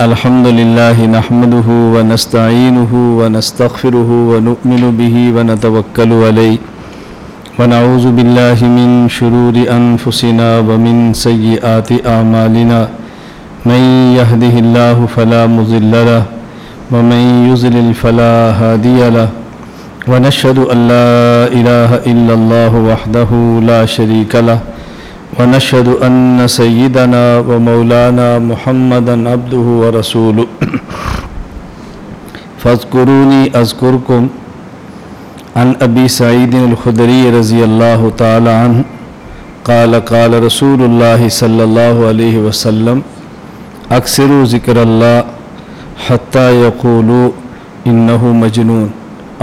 الحمد لله نحمده ونستعينه ونستغفره ونؤمن به ونتوكل عليه ونعوذ بالله من شرور أنفسنا ومن سيئات أعمالنا من يهده الله فلا مضل له ومن يضلل فلا هادي له ونشهد أن لا إله إلا الله وحده لا شريك له ونشهد أن سيدنا ومولانا محمدا عبده ورسوله فاذكروني أذكركم. عن أبي سعيد الخدري رضي الله تعالى عنه قال قال رسول الله صلى الله عليه وسلم أكثروا ذكر الله حتى يقولوا إنه مجنون.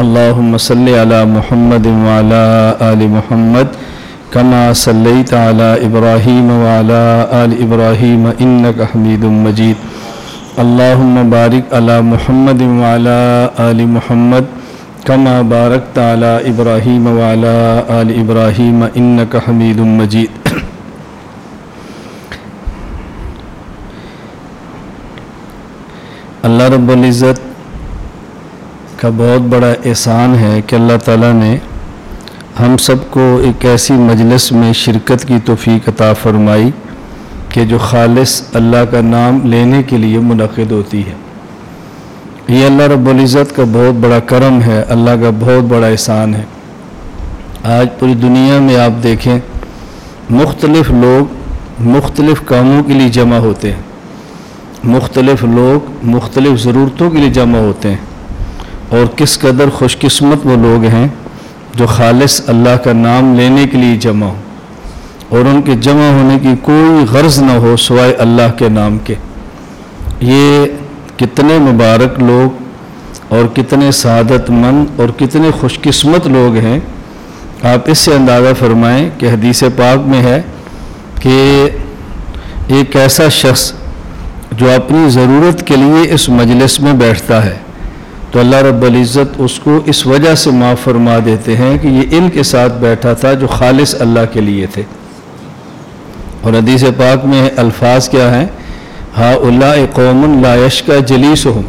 اللهم صل على محمد وعلى آل محمد كما صليت على إبراهيم وعلى آل إبراهيم إنك حميد مجيد. اللهم بارك على محمد وعلى آل محمد كما باركت على إبراهيم وعلى آل إبراهيم إنك حميد مجيد. اللہ رب العزت کا بہت بڑا احسان ہے کہ اللہ تعالیٰ نے ہم سب کو ایک ایسی مجلس میں شرکت کی توفیق عطا فرمائی کہ جو خالص اللہ کا نام لینے کے لیے منعقد ہوتی ہے. یہ اللہ رب العزت کا بہت بڑا کرم ہے، اللہ کا بہت بڑا احسان ہے. آج پوری دنیا میں آپ دیکھیں مختلف لوگ مختلف کاموں کے لیے جمع ہوتے ہیں، مختلف لوگ مختلف ضرورتوں کے لیے جمع ہوتے ہیں، اور کس قدر خوش قسمت وہ لوگ ہیں جو خالص اللہ کا نام لینے کے لیے جمع ہوں اور ان کے جمع ہونے کی کوئی غرض نہ ہو سوائے اللہ کے نام کے. یہ کتنے مبارک لوگ اور کتنے سعادت مند اور کتنے خوش قسمت لوگ ہیں. آپ اس سے اندازہ فرمائیں کہ حدیث پاک میں ہے کہ ایک ایسا شخص جو اپنی ضرورت کے لیے اس مجلس میں بیٹھتا ہے تو اللہ رب العزت اس کو اس وجہ سے معاف فرما دیتے ہیں کہ یہ ان کے ساتھ بیٹھا تھا جو خالص اللہ کے لیے تھے. اور حدیث پاک میں الفاظ کیا ہیں؟ ہؤلاء قوم لا یشقی جلیسہم.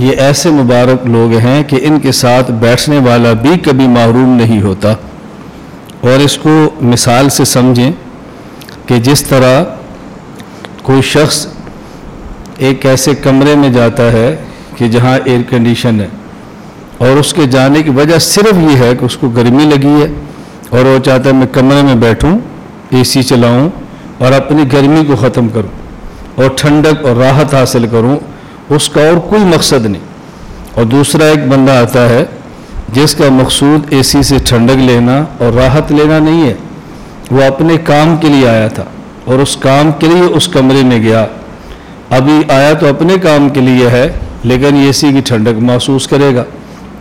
یہ ایسے مبارک لوگ ہیں کہ ان کے ساتھ بیٹھنے والا بھی کبھی محروم نہیں ہوتا. اور اس کو مثال سے سمجھیں کہ جس طرح کوئی شخص ایک ایسے کمرے میں جاتا ہے کہ جہاں ایئر کنڈیشن ہے اور اس کے جانے کی وجہ صرف یہ ہے کہ اس کو گرمی لگی ہے اور وہ چاہتا ہے میں کمرے میں بیٹھوں، اے سی چلاؤں اور اپنی گرمی کو ختم کروں اور ٹھنڈک اور راحت حاصل کروں، اس کا اور کوئی مقصد نہیں. اور دوسرا ایک بندہ آتا ہے جس کا مقصود اے سی سے ٹھنڈک لینا اور راحت لینا نہیں ہے، وہ اپنے کام کے لیے آیا تھا اور اس کام کے لیے اس کمرے میں گیا. ابھی آیا تو اپنے کام کے لیے ہے لیکن اے سی کی ٹھنڈک محسوس کرے گا،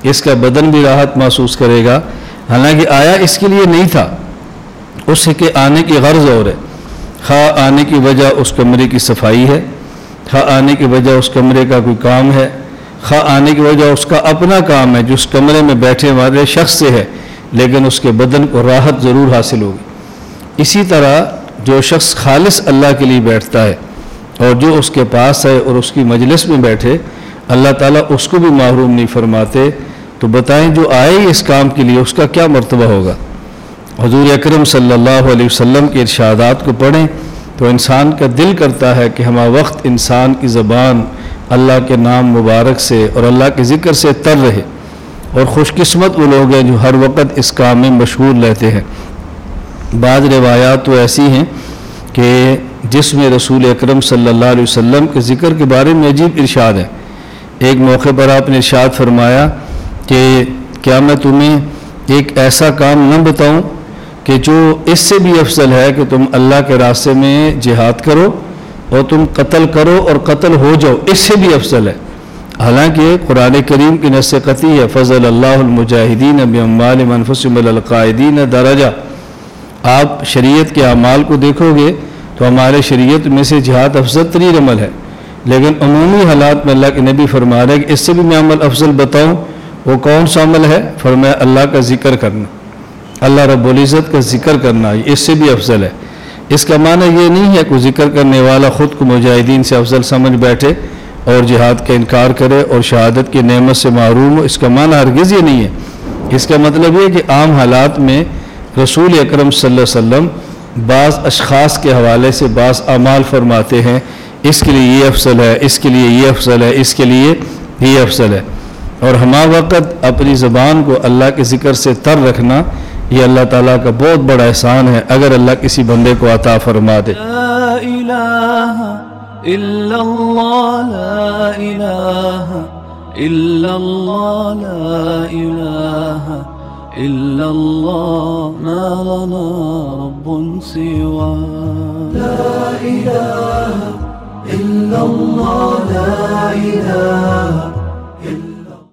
اس کا بدن بھی راحت محسوس کرے گا، حالانکہ آیا اس کے لیے نہیں تھا. اس کے آنے کی غرض اور ہے، خواہ آنے کی وجہ اس کمرے کی صفائی ہے، خواہ آنے کی وجہ اس کمرے کا کوئی کام ہے، خواہ آنے کی وجہ اس کا اپنا کام ہے جو اس کمرے میں بیٹھے والے شخص سے ہے، لیکن اس کے بدن کو راحت ضرور حاصل ہوگی. اسی طرح جو شخص خالص اللہ کے لیے بیٹھتا ہے اور جو اس کے پاس ہے اور اس کی مجلس میں بیٹھے، اللہ تعالیٰ اس کو بھی محروم نہیں فرماتے. تو بتائیں جو آئے اس کام کے لیے اس کا کیا مرتبہ ہوگا. حضور اکرم صلی اللہ علیہ وسلم کے ارشادات کو پڑھیں تو انسان کا دل کرتا ہے کہ ہمہ وقت انسان کی زبان اللہ کے نام مبارک سے اور اللہ کے ذکر سے تر رہے. اور خوش قسمت وہ لوگ ہیں جو ہر وقت اس کام میں مشغول رہتے ہیں. بعض روایات تو ایسی ہیں کہ جس میں رسول اکرم صلی اللہ علیہ وسلم کے ذکر کے بارے میں عجیب ارشاد ہے. ایک موقع پر آپ نے ارشاد فرمایا کہ کیا میں تمہیں ایک ایسا کام نہ بتاؤں کہ جو اس سے بھی افضل ہے کہ تم اللہ کے راستے میں جہاد کرو اور تم قتل کرو اور قتل ہو جاؤ، اس سے بھی افضل ہے. حالانکہ قرآن کریم کی نص قطعی ہے فضل اللہ المجاہدین باموالہم وانفسہم علی القاعدین درجہ. آپ شریعت کے اعمال کو دیکھو گے تو ہمارے شریعت میں سے جہاد افضل ترین عمل ہے، لیکن عمومی حالات میں اللہ کے نبی فرما رہے ہیں کہ اس سے بھی میں عمل افضل بتاؤں، وہ کون سا عمل ہے؟ فرمایا اللہ کا ذکر کرنا، اللہ رب العزت کا ذکر کرنا، اس سے بھی افضل ہے. اس کا معنی یہ نہیں ہے کہ ذکر کرنے والا خود کو مجاہدین سے افضل سمجھ بیٹھے اور جہاد کا انکار کرے اور شہادت کی نعمت سے محروم ہو، اس کا معنی ہرگز یہ نہیں ہے۔ اس کا مطلب یہ کہ عام حالات میں رسول اکرم صلی اللہ علیہ وسلم بعض اشخاص کے حوالے سے بعض اعمال فرماتے ہیں، اس کے لیے یہ افضل ہے، اس کے لیے یہ افضل ہے، اس کے لیے یہ افضل ہے، اور ہمہ وقت اپنی زبان کو اللہ کے ذکر سے تر رکھنا یہ اللہ تعالیٰ کا بہت بڑا احسان ہے اگر اللہ کسی بندے کو عطا فرما دے۔ لا الہ الا اللہ، لا الہ الا اللہ، لا الہ الا اللہ، ما لنا رب سوا۔ لا الہ الا اللہ، لا الہ